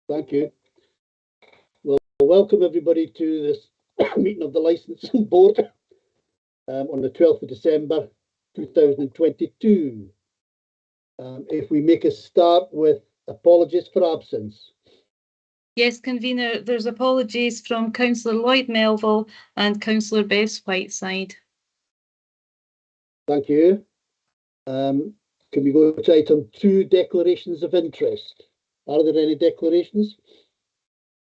Thank you. Well, welcome everybody to this meeting of the Licensing Board on the 12th of December 2022. If we make a start with apologies for absence. Yes, Convener, there's apologies from Councillor Lloyd Melville and Councillor Bess Whiteside. Thank you. Can we go to item 2, declarations of interest? Are there any declarations?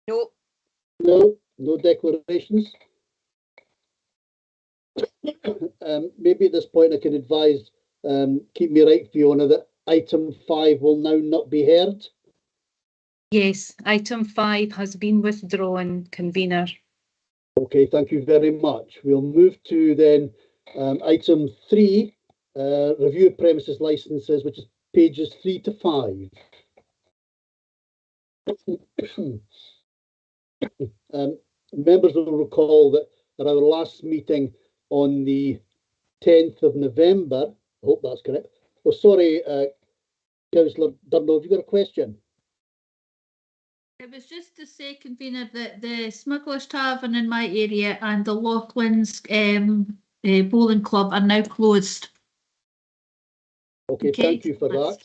No. No, no declarations. Maybe at this point I can advise, keep me right, Fiona, that item 5 will now not be heard. Yes, item 5 has been withdrawn, Convener. Okay, thank you very much. We'll move to then item 3, review of premises licenses, which is pages 3 to 5. Members will recall that at our last meeting on the 10th of November, I hope that's correct. Oh, sorry, Councillor Durno, have you got a question? It was just to say, Convener, that the Smugglers Tavern in my area and the Loughlin's bowling club are now closed. Okay, thank you for that.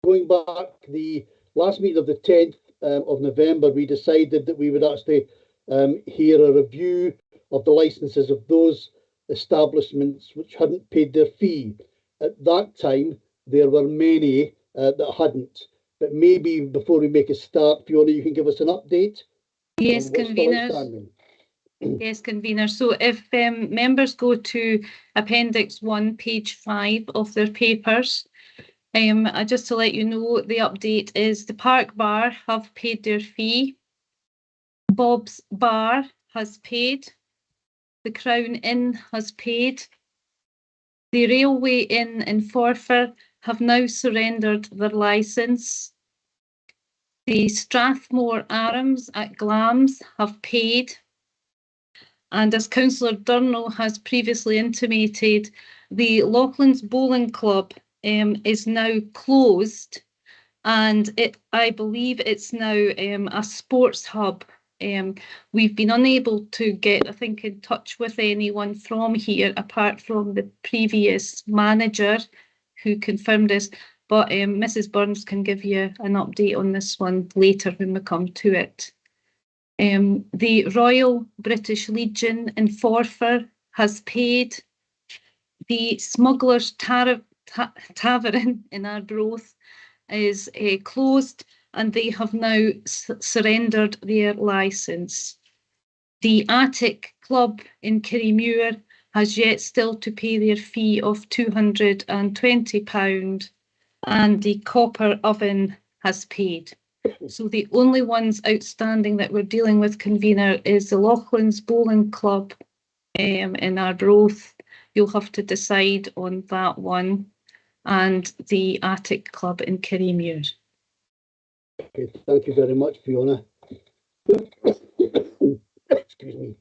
Going back, the last meeting of the 10th of November, we decided that we would actually hear a review of the licenses of those establishments which hadn't paid their fee. At that time, there were many that hadn't. But maybe before we make a start, Fiona, you can give us an update? Yes, Convener. Yes, Convener. So if members go to Appendix 1, page 5 of their papers, just to let you know, the update is the Park Bar have paid their fee. Bob's Bar has paid. The Crown Inn has paid. The Railway Inn in Forfar have now surrendered their licence. The Strathmore Arms at Glams have paid. And as Councillor Durno has previously intimated, the Loughlin's Bowling Club is now closed, and I believe it's now a sports hub. We've been unable to get, I think, in touch with anyone from here apart from the previous manager who confirmed this, but Mrs. Burns can give you an update on this one later when we come to it. The Royal British Legion in Forfar has paid. The Smugglers Tavern in Arbroath is closed, and they have now surrendered their licence. The Attic Club in Kirriemuir has yet still to pay their fee of £220, and the Copper Oven has paid. So the only ones outstanding that we're dealing with, Convener, is the Loughlin's Bowling Club in Arbroath. You'll have to decide on that one, and the Attic Club in Kirriemuir. Okay, thank you very much, Fiona. Excuse me.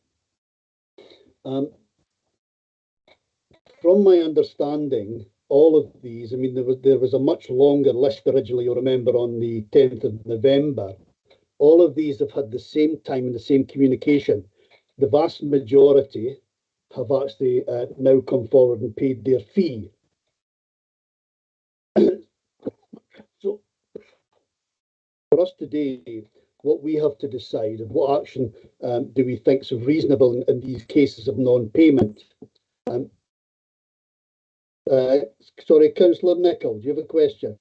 From my understanding, all of these, I mean, there was a much longer list originally, you'll remember, on the 10th of November. All of these have had the same time and the same communication. The vast majority have actually now come forward and paid their fee. So for us today, what we have to decide is what action do we think is reasonable in these cases of non-payment. Sorry, Councillor Nicholl, do you have a question?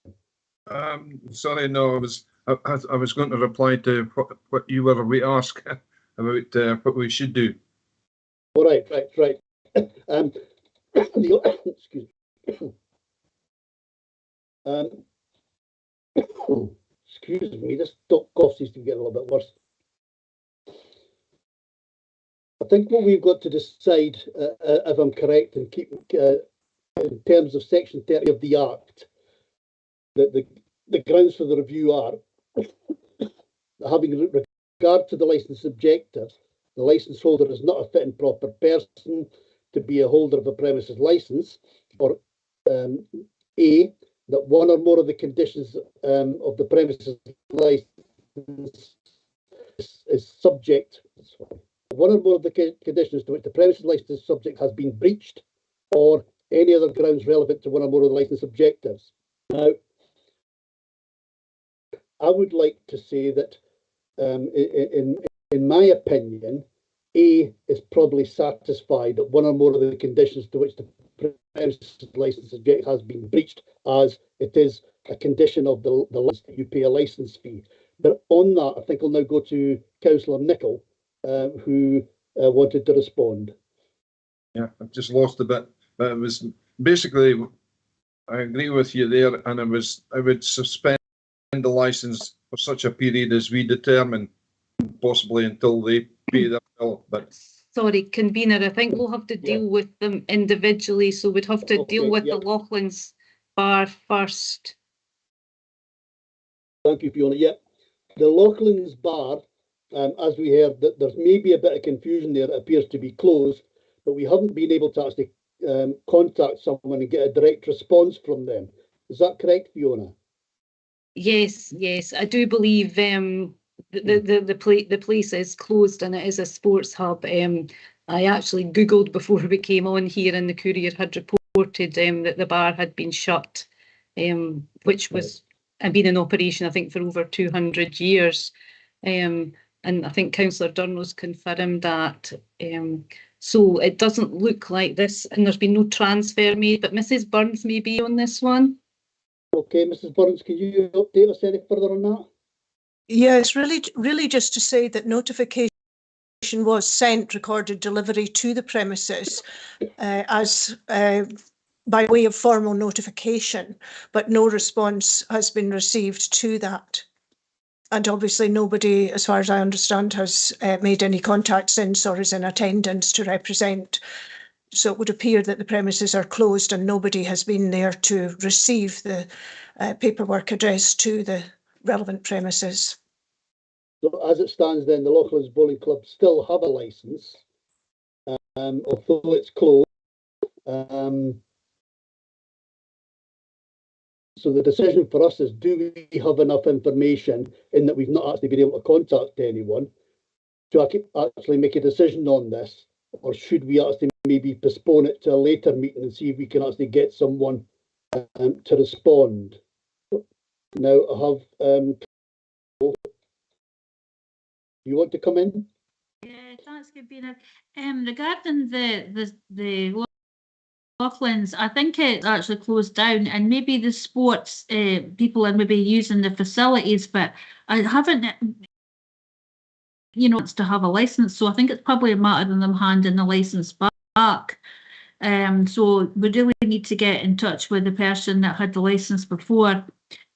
Sorry, no, I was going to reply to what you were we asked about what we should do. All right. Excuse me, this cough seems to be getting a little bit worse. I think what we've got to decide, if I'm correct, and keep in terms of Section 30 of the Act, that the grounds for the review are having regard to the licence objectives, the licence holder is not a fit and proper person to be a holder of a premises licence, or A, that one or more of the conditions of the premises license is subject. One or more of the conditions to which the premises license subject has been breached, or any other grounds relevant to one or more of the license objectives. Now, I would like to say that, in my opinion, A is probably satisfied that one or more of the conditions to which the premises license subject has been breached, as it is a condition of the license that you pay a license fee. But on that, I think I'll now go to Councillor Nicholl, who wanted to respond. Yeah, I've just lost a bit, but it was basically, I agree with you there, and I would suspend the license for such a period as we determine, possibly until they pay their bill. But sorry, convener, I think we'll have to deal with them individually, so we'd have to deal with the Loughlin's bar first. Thank you, Fiona. Yeah, the Loughlin's bar, as we heard, that there's maybe a bit of confusion there. It appears to be closed, but we haven't been able to actually contact someone and get a direct response from them. Is that correct, Fiona? Yes, I do believe the place is closed and it is a sports hub. I actually Googled before we came on here, and the Courier had reported that the bar had been shut, which was been in operation, I think, for over 200 years. And I think Councillor Durno's confirmed that. So it doesn't look like this, and there's been no transfer made, but Mrs. Burns may be on this one. Okay, Mrs. Burns, can you update us any further on that? Yes, really just to say that notification was sent, recorded delivery to the premises as by way of formal notification, but no response has been received to that. And obviously nobody, as far as I understand, has made any contact since or is in attendance to represent. So it would appear that the premises are closed and nobody has been there to receive the paperwork addressed to the relevant premises. So as it stands then, the Loughlin's Bowling Club still have a licence, although it's closed. So the decision for us is, do we have enough information in that we've not actually been able to contact anyone to actually make a decision on this, or should we actually maybe postpone it to a later meeting and see if we can actually get someone to respond? Now I have, you want to come in? Yeah, thanks, Gabina. Regarding the Loughlin's, I think it's actually closed down, and maybe the sports people are maybe using the facilities, but I haven't, wants to have a license, so I think it's probably a matter of them handing the license back. So we really need to get in touch with the person that had the license before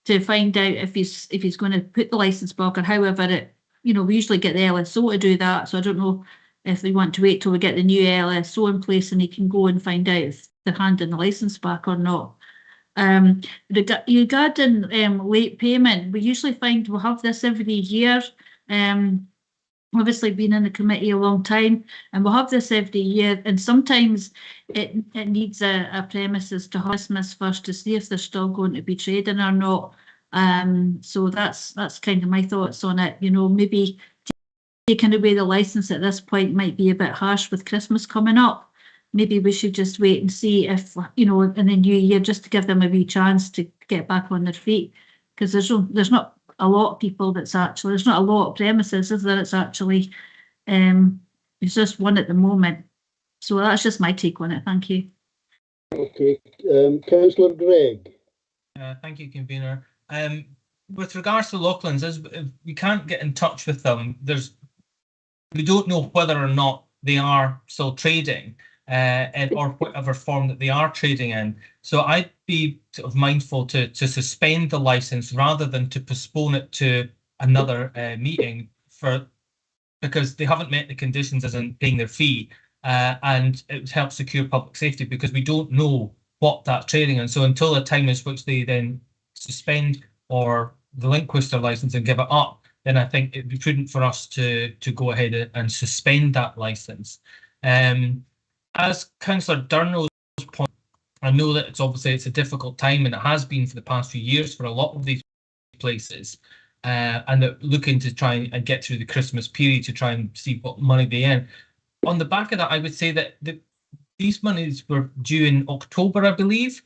to find out if he's going to put the license back, or however it, we usually get the LSO to do that. So I don't know if they want to wait till we get the new LSO in place and he can go and find out if they're handing the license back or not. Regarding late payment, we usually find we'll have this every year. Obviously been in the committee a long time, and we'll have this every year, and sometimes it needs a premises to Christmas first to see if they're still going to be trading or not. So that's kind of my thoughts on it. Maybe taking away the license at this point might be a bit harsh with Christmas coming up. Maybe we should just wait and see if, in the new year, just to give them a wee chance to get back on their feet, because there's not a lot of people there's not a lot of premises, is there? It's actually, it's just one at the moment. So that's just my take on it. Thank you. Okay, Councillor Gregg. Thank you, convener. With regards to Loughlin's, as we can't get in touch with them, we don't know whether or not they are still trading, or whatever form that they are trading in. So I'd be sort of mindful to suspend the license rather than to postpone it to another meeting, because they haven't met the conditions as in paying their fee, and it would help secure public safety, because we don't know what that's trading in. So until the time is which they then suspend or relinquish their license and give it up, then I think it'd be prudent for us to go ahead and suspend that license. As Councillor Durno's point, I know that it's a difficult time, and it has been for the past few years for a lot of these places, and they're looking to try and get through the Christmas period to try and see what money they earn. On the back of that, I would say that these monies were due in October, I believe.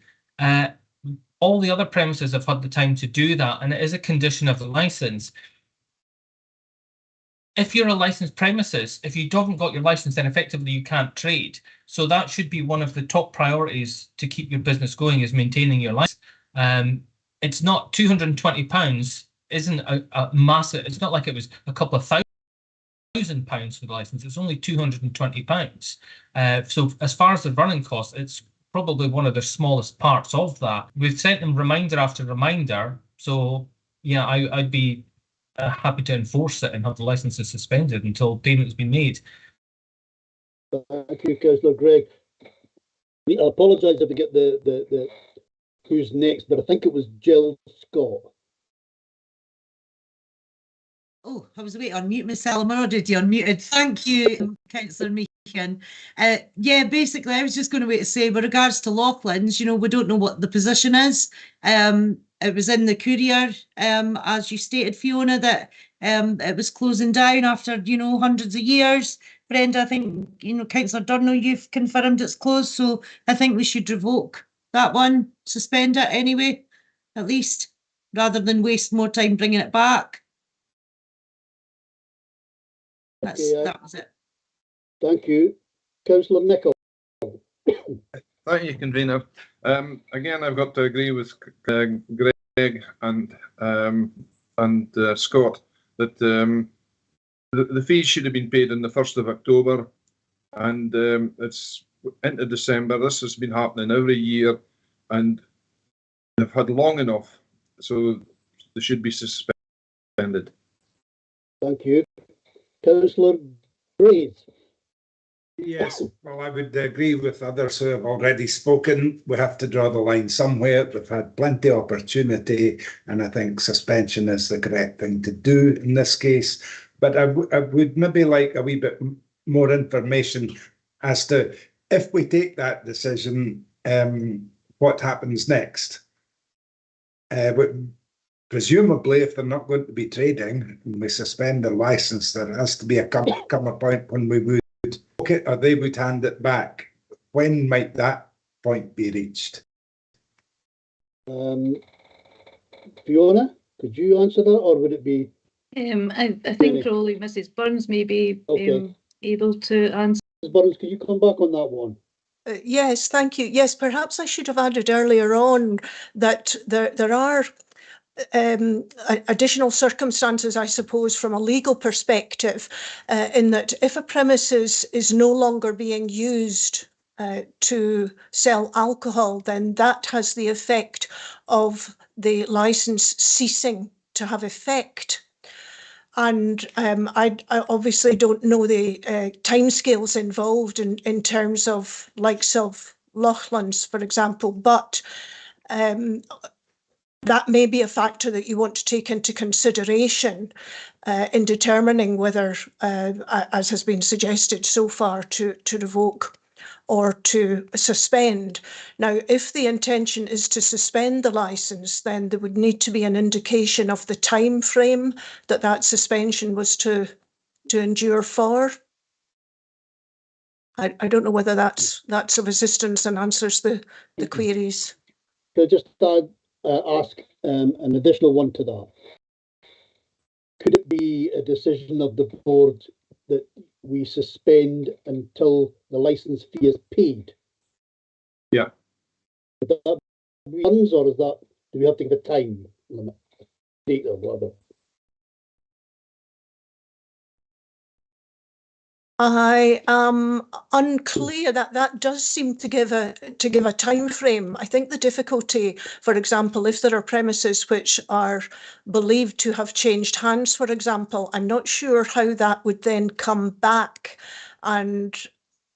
All the other premises have had the time to do that, and it is a condition of the license. If you're a licensed premises, if you haven't got your license, then effectively you can't trade. So that should be one of the top priorities to keep your business going, is maintaining your license. It's not £220, isn't a massive, it's not like it was a couple of £1,000 for the license, it's only £220. So as far as the running cost, it's probably one of the smallest parts of that. We've sent them reminder after reminder. So yeah, I'd be happy to enforce it and have the licenses suspended until payment has been made. Thank you, Councillor Gregg. I apologise if we get the who's next, but I think it was Jill Scott. Oh, I was waiting to unmute myself. I'm already unmuted. Thank you, Councillor Meehan. Yeah, basically, I was just going to wait to say, with regards to Loughlin's, you know, we don't know what the position is. It was in the Courier, as you stated, Fiona, that it was closing down after, you know, hundreds of years. Brenda, I think, you know, Councillor Durno, you've confirmed it's closed, so I think we should revoke that one, suspend it anyway, at least, rather than waste more time bringing it back. That was it. Thank you. Councillor Nicholl. Thank you, convener. Again, I've got to agree with Greg and Scott that the fees should have been paid on the 1st of October, and it's into December. This has been happening every year, and they've had long enough, so they should be suspended. Thank you. Councillor Graves. Yes, well, I would agree with others who have already spoken. We have to draw the line somewhere. We've had plenty of opportunity, and I think suspension is the correct thing to do in this case. But I would maybe like a wee bit more information as to, if we take that decision, what happens next. Presumably, if they're not going to be trading and we suspend the license, there has to be a come a point when we would look at, or they would hand it back. When might that point be reached? Fiona, could you answer that, or would it be? I think probably Mrs. Burns may be able to answer. Mrs. Burns, can you come back on that one? Yes, thank you. Yes, perhaps I should have added earlier on that there are additional circumstances, I suppose, from a legal perspective, in that if a premises is no longer being used to sell alcohol, then that has the effect of the licence ceasing to have effect. And I obviously don't know the timescales involved in terms of likes of Loughlin's, for example, but that may be a factor that you want to take into consideration in determining whether, as has been suggested so far, to revoke or to suspend. Now, if the intention is to suspend the licence, then there would need to be an indication of the time frame that suspension was to endure for. I don't know whether that's of assistance and answers the queries. Could I just ask an additional one to that? Could it be a decision of the board that we suspend until the licence fee is paid? Yeah. Would that be runs, or is that, do we have to give a time limit, date or whatever? I am unclear. That does seem to give a time frame. I think the difficulty, for example, if there are premises which are believed to have changed hands, for example, I'm not sure how that would then come back and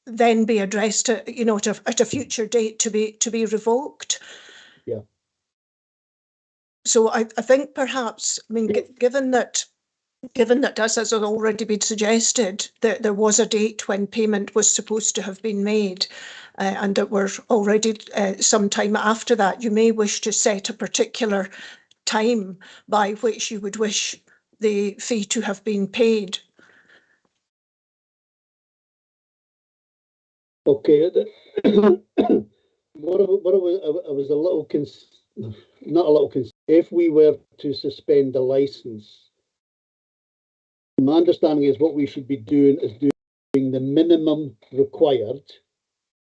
then be addressed at, you know, at a future date to be revoked. Yeah. So I think perhaps, I mean, given that given that, as has already been suggested, that there was a date when payment was supposed to have been made, and that we're already some time after that, you may wish to set a particular time by which you would wish the fee to have been paid. Okay. What I was a little not a little concerned. If we were to suspend the license, my understanding is what we should be doing is doing the minimum required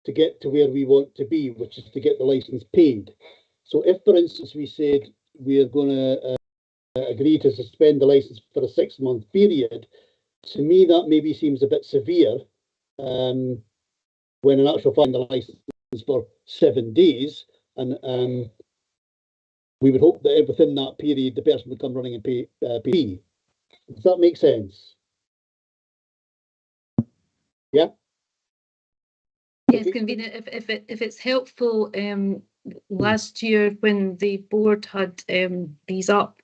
to get to where we want to be, which is to get the license paid. So if, for instance, we said we are going to agree to suspend the license for a 6-month period, to me that maybe seems a bit severe, when in actual fact the license is for 7 days, and we would hope that within that period the person would come running and pay fee. Does that make sense? Yeah. Yes, convener. If it's helpful, last year when the board had these up,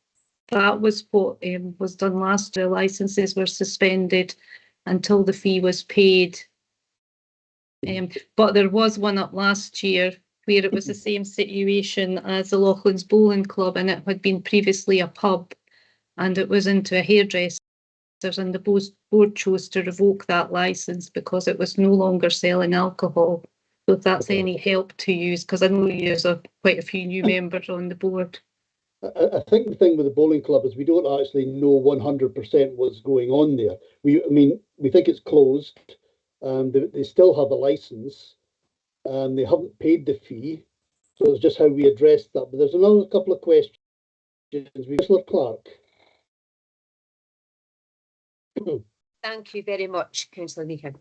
that was what was done last year. Licenses were suspended until the fee was paid. But there was one up last year where it was the same situation as the Loughlin's Bowling Club, and it had been previously a pub, and it was into a hairdresser's, and the board chose to revoke that license because it was no longer selling alcohol. So if that's any help to use, because I know you have quite a few new members on the board. I think the thing with the bowling club is we don't actually know 100% what's going on there. I mean, we think it's closed. They still have a license. They haven't paid the fee. So it's just how we address that. But there's another couple of questions. Councillor Clark. Thank you very much, Councillor Meehan.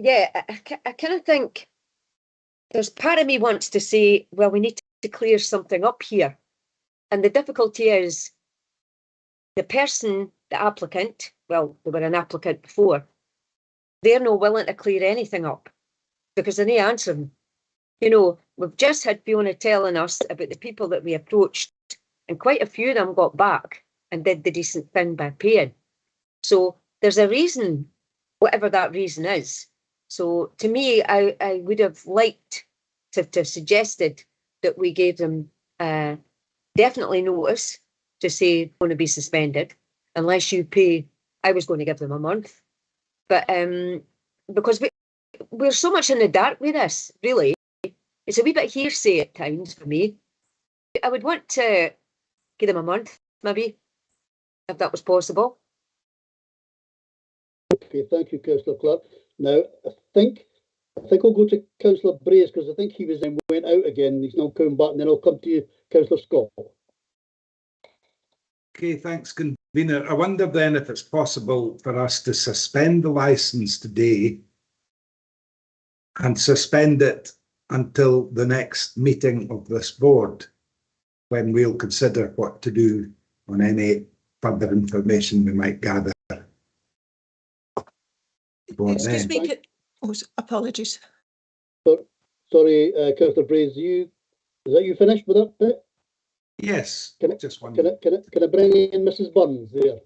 Yeah, I kind of think there's part of me wants to say, well, we need to clear something up here. And the difficulty is the person, the applicant, well, they were an applicant before, they're not willing to clear anything up because they're not answering. You know, we've just had Fiona telling us about the people that we approached, and quite a few of them got back and did the decent thing by paying. So there's a reason, whatever that reason is. So to me, I would have liked to have suggested that we gave them definitely notice to say going to be suspended unless you pay. I was going to give them a month, but because we're so much in the dark with this, really, it's a wee bit hearsay at times for me. I would want to give them a month, maybe, if that was possible. Okay, thank you, Councillor Clark. Now, I think I'll go to Councillor Brace because I think he went out again. He's now coming back, and then I'll come to you, Councillor Scott. Okay, thanks, convener. I wonder then if it's possible for us to suspend the licence today and suspend it until the next meeting of this board, when we'll consider what to do on any further information we might gather. Excuse me. Oh, apologies. Sorry, Councillor Brace, is that you finished with that bit? Yes, just one. Can I bring in Mrs. Burns there?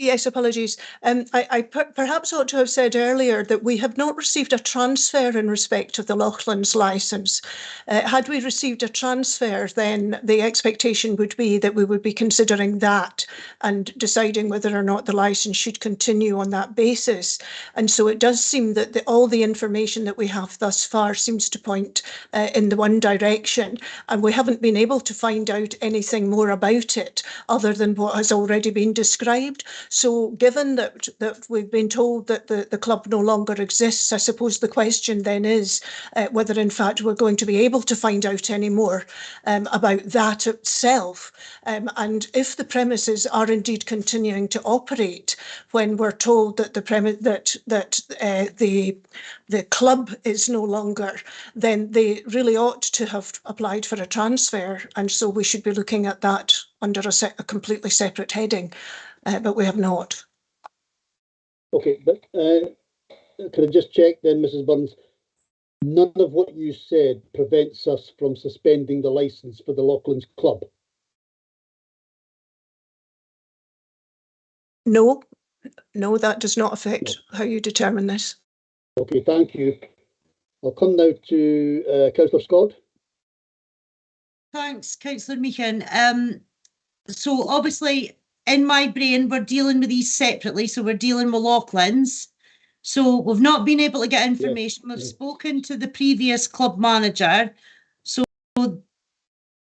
Yes, apologies. I perhaps ought to have said earlier that we have not received a transfer in respect of the Loughlin's licence. Had we received a transfer, then the expectation would be that we would be considering that and deciding whether or not the licence should continue on that basis. And so it does seem that all the information that we have thus far seems to point in the one direction, and we haven't been able to find out anything more about it other than what has already been described. So given that we've been told that the club no longer exists, I suppose the question then is whether in fact we're going to be able to find out any more about that itself. And if the premises are indeed continuing to operate when we're told that the club is no longer, then they really ought to have applied for a transfer. And so we should be looking at that under a completely separate heading. But we have not. Okay, but can I just check then, Mrs. Burns? None of what you said prevents us from suspending the licence for the Loughlin's Club. No, that does not affect how you determine this. Okay, thank you. I'll come now to Councillor Scott. Thanks, Councillor Meehan. So obviously in my brain, we're dealing with these separately. So we're dealing with Loughlin's. So we've not been able to get information. We've spoken to the previous club manager. So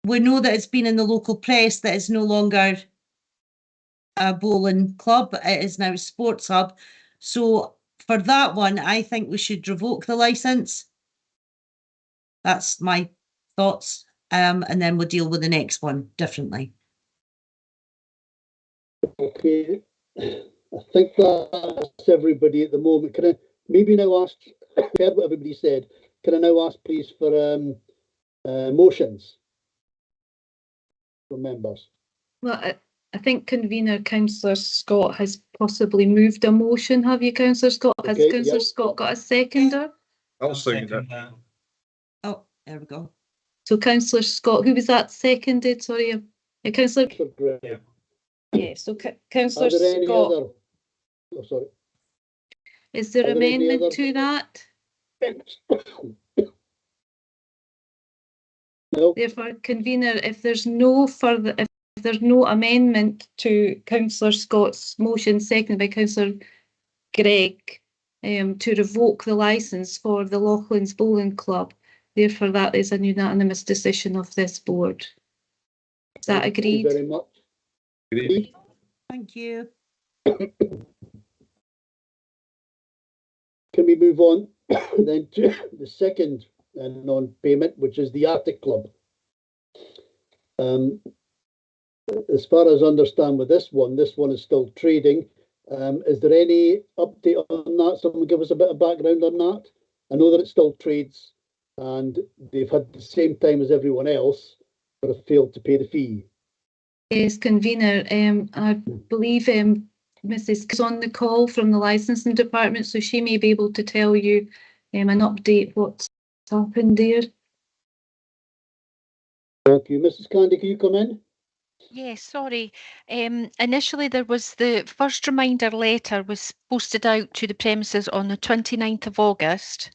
we know that it's been in the local press that it's no longer a bowling club. It is now a sports hub. So for that one, I think we should revoke the licence. That's my thoughts. And then we'll deal with the next one differently. Okay, I think that's everybody at the moment. Can I maybe now ask, heard what everybody said, can I now ask please for motions from members? Well, I think convener Councillor Scott has possibly moved a motion. Have you, Councillor Scott? Has Okay, Councillor yep. Scott got a seconder? I'll second that. that. Oh, there we go. So Councillor Scott, who was that seconded? Sorry, Councillor. Yeah. Yeah. So Are Councillor there any Scott, other? Oh, sorry. is there are there any amendment other- to that? No. Therefore, convener, if there's no amendment to Councillor Scott's motion, seconded by Councillor Gregg, to revoke the licence for the Loughlin's Bowling Club, therefore that is a unanimous decision of this board. Is that Thank agreed? you very much. Agreed. Thank you. Can we move on then to the second non-payment, which is the Arctic Club? As far as I understand with this one is still trading. Is there any update on that? Someone give us a bit of background on that. I know that it still trades and they've had the same time as everyone else, but have failed to pay the fee. Yes, convener. I believe Mrs. is on the call from the licensing department, so she may be able to tell you an update what's happened there. Thank you. Mrs. Candy, can you come in? Yes, sorry. Initially, there was the first reminder letter was posted out to the premises on the 29th of August.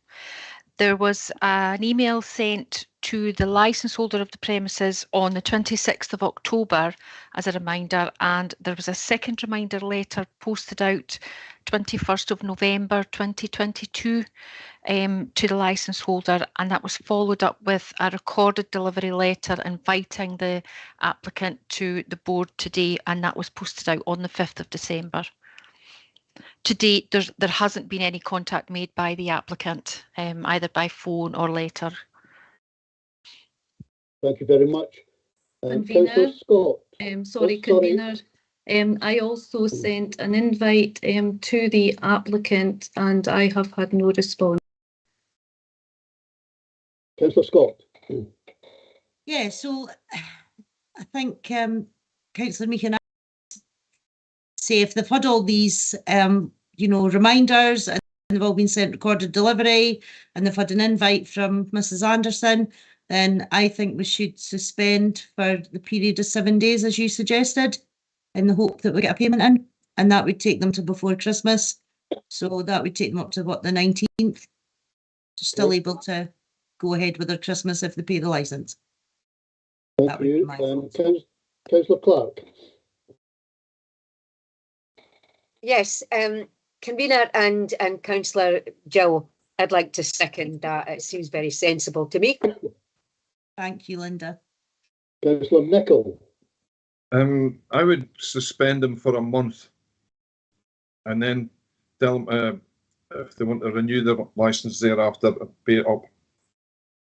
There was an email sent to the licence holder of the premises on the 26th of October as a reminder, and there was a second reminder letter posted out 21st of November 2022 to the licence holder, and that was followed up with a recorded delivery letter inviting the applicant to the board today, and that was posted out on the 5th of December. To date, there hasn't been any contact made by the applicant, either by phone or letter. Thank you very much. Councillor Scott. Sorry, convener. I also sent an invite to the applicant and I have had no response. Councillor Scott. Yeah, so I think Councillor Meehan say if they've had all these reminders and they've all been sent recorded delivery and they've had an invite from Mrs. Anderson, then I think we should suspend for the period of 7 days as you suggested, in the hope that we get a payment in, and that would take them to before Christmas. So that would take them up to what, the 19th? Still able to go ahead with their Christmas if they pay the licence. Thank you. Councillor Clark. Yes, convener and Councillor Gill, I'd like to second that. It seems very sensible to me. Thank you, Linda. Councillor Nicholl. I would suspend them for a month and then tell them if they want to renew their licence thereafter, pay it up.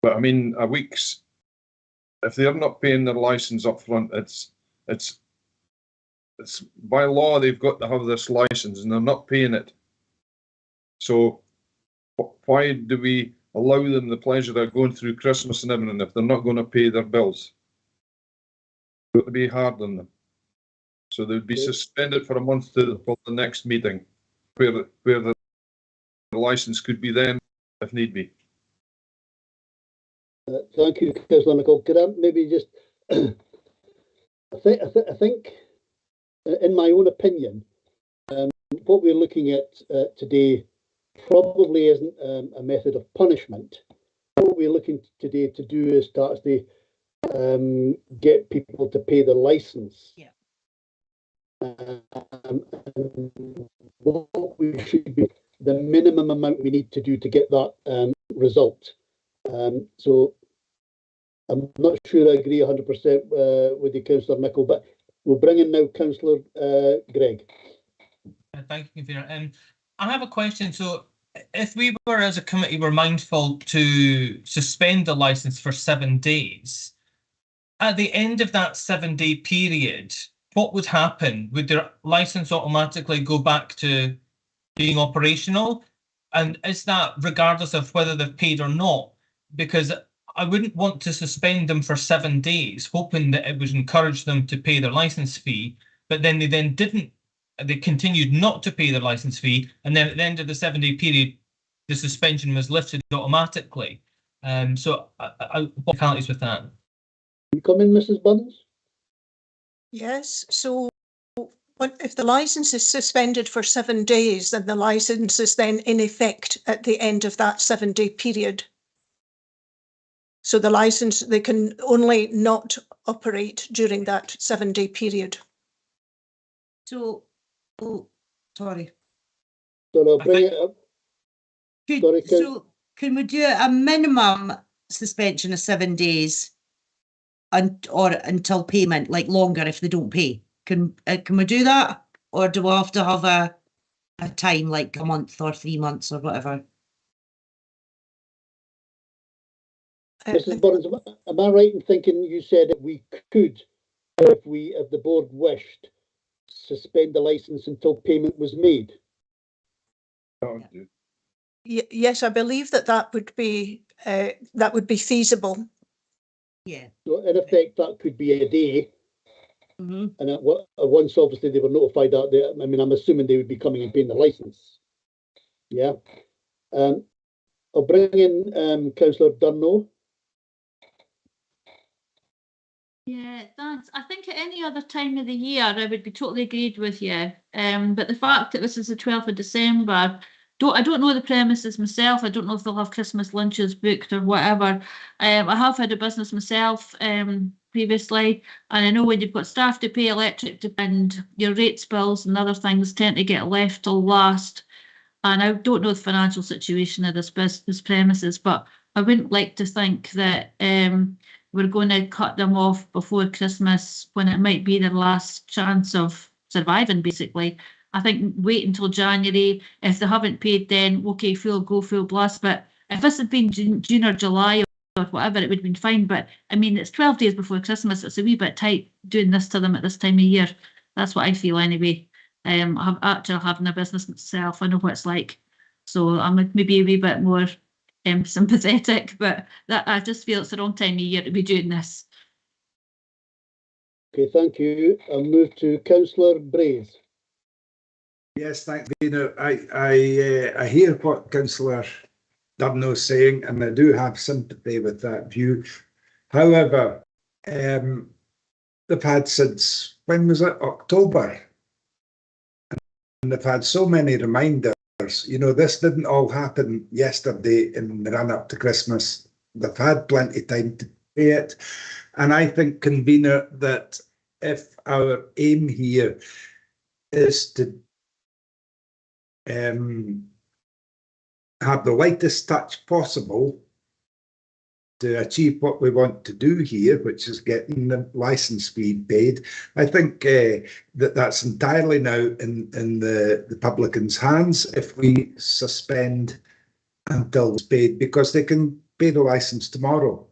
But I mean, a week's, if they're not paying their licence up front, it's by law they've got to have this licence and they're not paying it. So why do we allow them the pleasure of going through Christmas and everything if they're not going to pay their bills? It's got to be hard on them. So they'd be suspended for a month till the next meeting, where the licence could be then, if need be. Thank you, Councillor Nicholl. Could I maybe just, I think, in my own opinion, what we're looking at today probably isn't a method of punishment. What we're looking today to do is to actually get people to pay their license. Yeah. What we should be the minimum amount we need to do to get that result. So I'm not sure I agree 100% with you, Councillor Mickle, but we'll bring in now Councillor Greg. Thank you, Convener. I have a question. So if we were, as a committee, were mindful to suspend the licence for 7 days, at the end of that 7-day period, what would happen? Would their licence automatically go back to being operational? And is that regardless of whether they've paid or not? Because I wouldn't want to suspend them for 7 days, hoping that it would encourage them to pay their licence fee, but then they continued not to pay their licence fee, and then at the end of the 7-day period, the suspension was lifted automatically. So what penalties with that? You come in, Mrs. Burns? Yes, so if the licence is suspended for 7 days, then the licence is then in effect at the end of that 7-day period. So the licence, they can only not operate during that 7-day period. So, oh, sorry. So I'll bring it up. So can we do a minimum suspension of 7 days or until payment, like longer if they don't pay? Can we do that? Or do we have to have a time, like a month or 3 months or whatever? Mrs. Burns, am I right in thinking you said that we could, if the board wished, suspend the licence until payment was made? Yes, I believe that would be feasible. Yeah. So in effect, that could be a day. Mm-hmm. And once obviously they were notified that I'm assuming they would be coming and paying the licence. Yeah. I'll bring in Councillor Durno. Yeah, thanks. I think at any other time of the year, I would be totally agreed with you. But the fact that this is the 12th of December, I don't know the premises myself. I don't know if they'll have Christmas lunches booked or whatever. I have had a business myself previously, and I know when you've got staff to pay, electric and your rates bills and other things tend to get left till last. And I don't know the financial situation of this premises, but I wouldn't like to think that we're going to cut them off before Christmas when it might be their last chance of surviving, basically. I think wait until January. If they haven't paid, then okay, full blast. But if this had been June or July or whatever, it would have been fine. But I mean, it's 12 days before Christmas. It's a wee bit tight doing this to them at this time of year. That's what I feel anyway. I've actually having a business myself. I know what it's like. So I'm maybe a wee bit more sympathetic, but that I just feel it's the wrong time of year to be doing this. Okay, thank you. I'll move to Councillor Braze. Yes, thanks, Dana. I hear what Councillor Durno is saying, and I do have sympathy with that view. However, they've had since, when was it? October. And they've had so many reminders. You know, this didn't all happen yesterday in the run up to Christmas. They've had plenty of time to pay it. And I think, Convener, that if our aim here is to have the lightest touch possible to achieve what we want to do here, which is getting the licence fee paid, I think that's entirely now in the publican's hands if we suspend until it's paid, because they can pay the licence tomorrow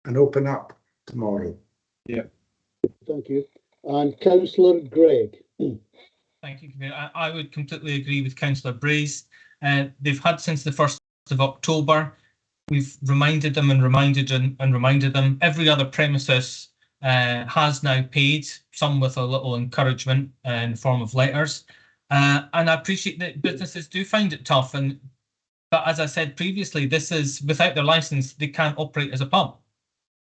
and open up tomorrow. Yeah. Thank you. And Councillor Gregg. Thank you, Convener. I would completely agree with Councillor Braze. They've had since the 1st of October. We've reminded them and reminded them. Every other premises has now paid, some with a little encouragement in the form of letters. And I appreciate that businesses do find it tough. But as I said previously, this is without their licence, they can't operate as a pub.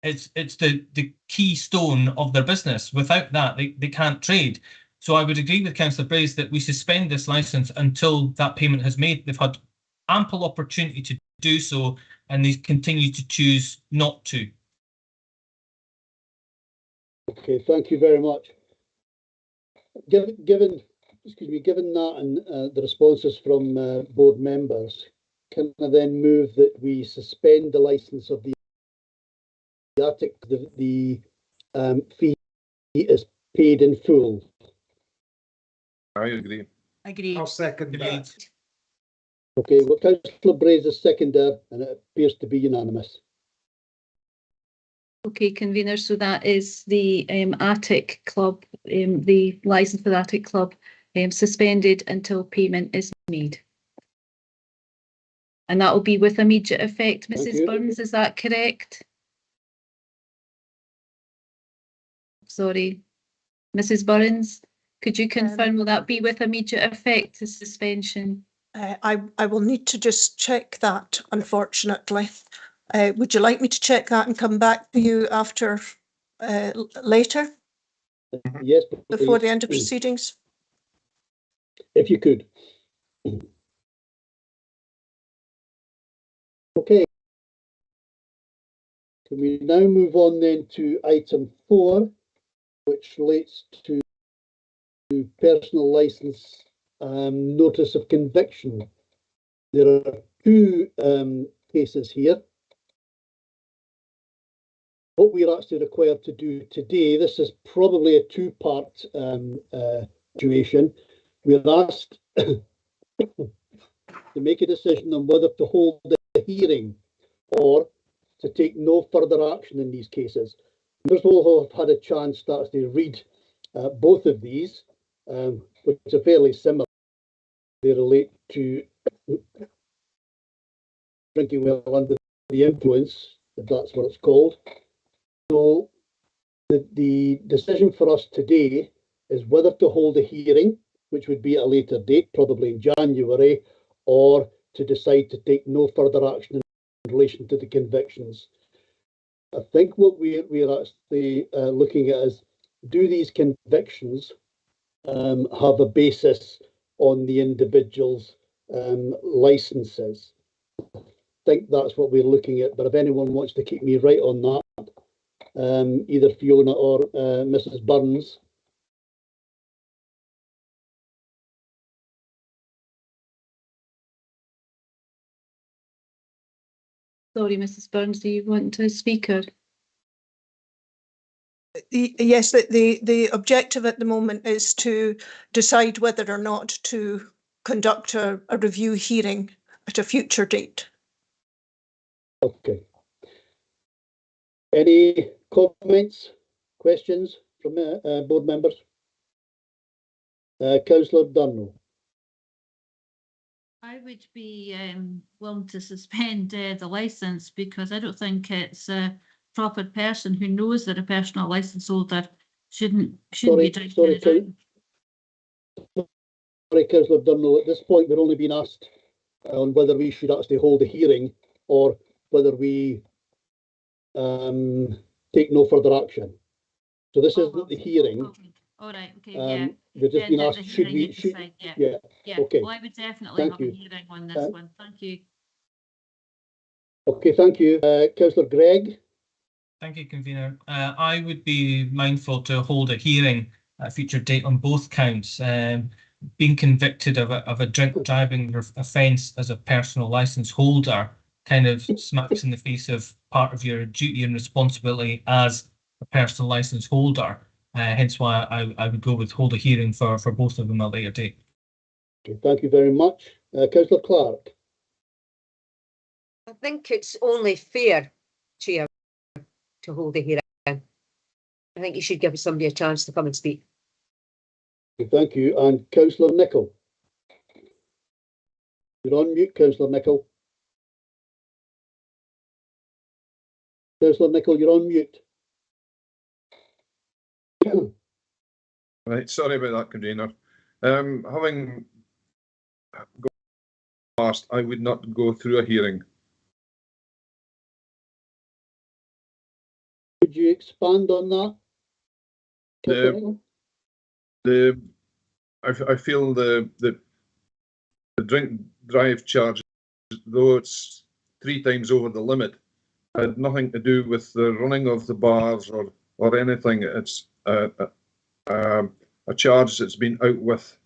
It's the keystone of their business. Without that, they can't trade. So I would agree with Councillor Brace that we suspend this licence until that payment has made. They've had ample opportunity to do so, and they continue to choose not to. Okay, thank you very much. Given that and the responses from board members, can I then move that we suspend the licence of the attic? The fee is paid in full. I agree. Agree. I'll second that. Okay, well, Councillor Brace is seconder, and it appears to be unanimous. Okay, convener, so that is the Attic Club, the licence for the Attic Club suspended until payment is made. And that will be with immediate effect, Thank Mrs. you. Burns, is that correct? Sorry, Mrs. Burns, could you confirm, will that be with immediate effect, the suspension? I will need to just check that, unfortunately. Would you like me to check that and come back to you after later, Yes, before the please. end of proceedings? If you could. Okay. Can we now move on then to item 4, which relates to personal licence notice of conviction. There are two cases here. What we're actually required to do today, this is probably a two-part situation. We're asked to make a decision on whether to hold the hearing or to take no further action in these cases. Members will have had a chance to actually read both of these, which are fairly similar. They relate to drinking while under the influence, if that's what it's called. So the decision for us today is whether to hold a hearing, which would be at a later date, probably in January, or to decide to take no further action in relation to the convictions. I think what we're actually looking at is, do these convictions have a basis on the individual's licenses? I think that's what we're looking at, but if anyone wants to keep me right on that, either Fiona or Mrs. Burns. Sorry, Mrs. Burns, do you want to speak? Or? Yes, the objective at the moment is to decide whether or not to conduct a review hearing at a future date. Okay. Any comments, questions from board members? Councillor Durno. I would be willing to suspend the licence, because I don't think it's a proper person who knows that a personal licence holder shouldn't be drinking it out. Sorry, Councillor Durno, at this point we're only being asked on whether we should actually hold a hearing or whether we take no further action. So this isn't the hearing. All right, okay, yeah. We're just being asked, should we? Yeah. Okay. Well, I would definitely Thank have you. a hearing on this one. Thank you. Okay, thank you. Councillor Gregg. Thank you, convener. I would be mindful to hold a hearing at a future date on both counts. Being convicted of a drink driving offence as a personal licence holder kind of smacks in the face of part of your duty and responsibility as a personal licence holder. Hence why I would go with hold a hearing for both of them at a later date. Okay, thank you very much. Councillor Clark. I think it's only fair, Chair, to hold a hearing. I think you should give somebody a chance to come and speak. Okay, thank you. And Councillor Nicholl. You're on mute, Councillor Nicholl. Councillor Nicholl, you're on mute. Right, sorry about that, convener. Having gone past, I would not go through a hearing. Could you expand on that? The I feel the drink drive charge, though it's 3 times over the limit, had nothing to do with the running of the bars or anything. It's a charge that's been out with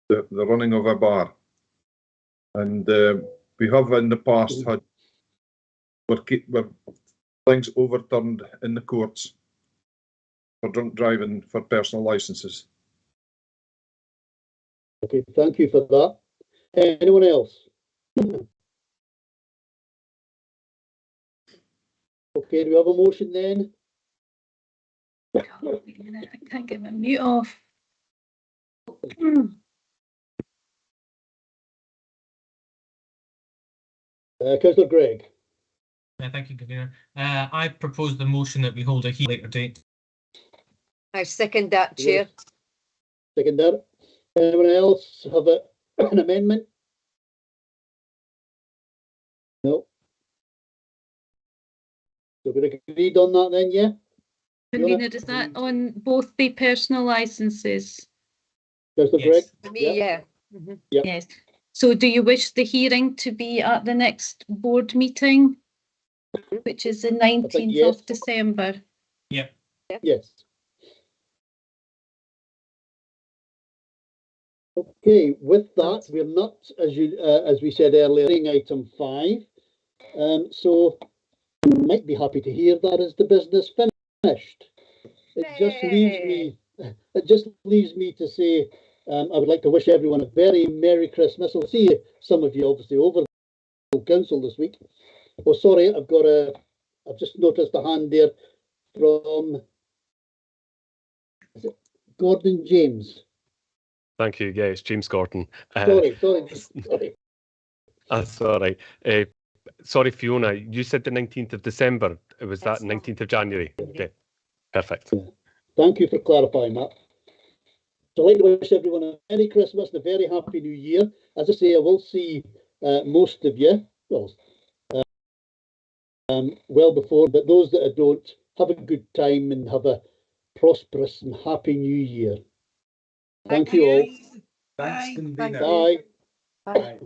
the running of a bar, and we have in the past had where things overturned in the courts for drunk driving for personal licenses. Okay, thank you for that. Anyone else? Okay, do we have a motion then? Oh, wait a minute, I can't get my mute off. Councillor Gregg. Thank you, Convener. I propose the motion that we hold a hearing later date. I second that, Chair. Second that. Anyone else have an amendment? No. So we're agreed on that then, yeah? Convener, is that on both the personal licenses? Councillor Yes. Gregg? For me, yeah. Mhm. Yep. Yes. So do you wish the hearing to be at the next board meeting, which is the 19th yes. of December? Yep. Yes. Okay, with that, we're not, as we said earlier, in item 5. So you might be happy to hear that as the business finished. It just leaves me to say I would like to wish everyone a very Merry Christmas. I'll see some of you obviously over the council this week. Oh, sorry, I've just noticed a hand there from, is it Gordon James? Thank you. Yeah, it's James Gordon. Sorry. That's all right. Sorry, Fiona, you said the 19th of December. Was that 19th of January? Okay, perfect. Thank you for clarifying that. So I'd like to wish everyone a Merry Christmas and a very Happy New Year. As I say, I will see most of you, well before, but those that I don't, have a good time and have a prosperous and happy New Year. Thank you all. Thanks, Convener. Bye. Bye.